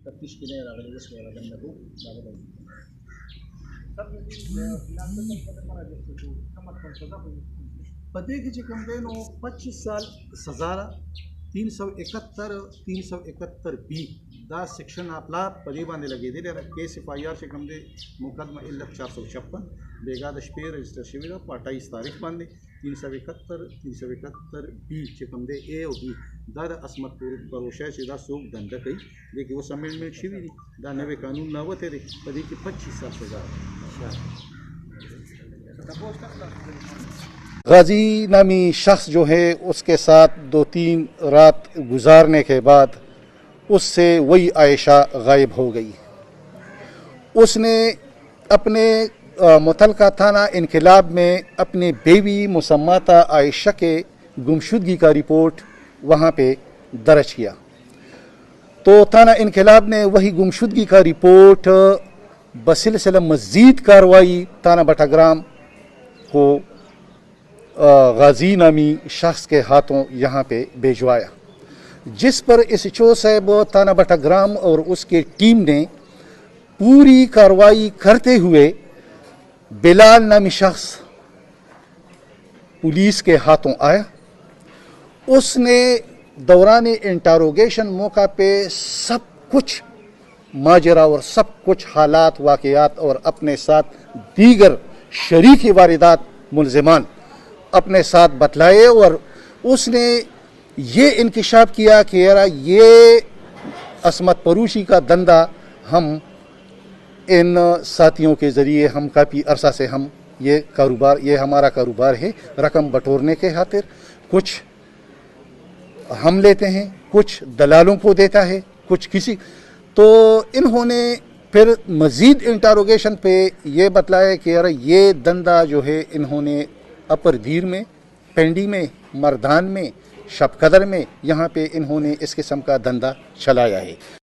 तफ्तीश केल्या लागलेल्या पते की चिकमदे नो 25 साल सजा 371 बी दा सेक्शन आपला पदे बांधे लगे दे केस FIR चिकमदे मुकदमा 1456 बेगादश पे रजिस्टर शिविर 28 तारीख बांधे 371 बी चिकमदे ए और बी दाद असमत भरोशा से दा सूख दंड कई लेकिन वो अमेंडमेंट शिविर दा नवे कानून न होते थे पदे की 25 साल सजा। गाजी नामी शख्स जो है उसके साथ 2-3 रात गुजारने के बाद उससे वही आयशा गायब हो गई। उसने अपने मुतलका थाना इनकलाब में अपने बेवी मुसम्माता आयशा के गुमशुदगी का रिपोर्ट वहाँ पे दर्ज किया तो थाना इनकलाब ने वही गुमशुदगी का रिपोर्ट बसिलसिला मज़ीद कार्रवाई थाना बटाग्राम को गाजी नामी शख्स के हाथों यहाँ पे भिजवाया, जिस पर SHO साहब थाना बटाग्राम और उसके टीम ने पूरी कार्रवाई करते हुए बिलाल नामी शख्स पुलिस के हाथों आया। उसने दौरान इंटरोगेशन मौका पे सब कुछ माजरा और सब कुछ हालात वाक़यात और अपने साथ दीगर शरीकी वारदात मुलज़िमान अपने साथ बतलाए और उसने ये इंकिशाफ किया कि यार ये असमत फरोशी का धंधा हम इन साथियों के ज़रिए हम काफ़ी अरसा से हम ये हमारा कारोबार है। रकम बटोरने के खातिर कुछ हम लेते हैं, कुछ दलालों को देता है, कुछ किसी। तो इन्होंने फिर मज़ीद इंटरोगेशन पे ये बतलाया कि यार ये धंधा जो है इन्होंने अपर धीर में, पेंडी में, मरदान में, शब कदर में यहाँ पे इन्होंने इस किस्म का धंधा चलाया है।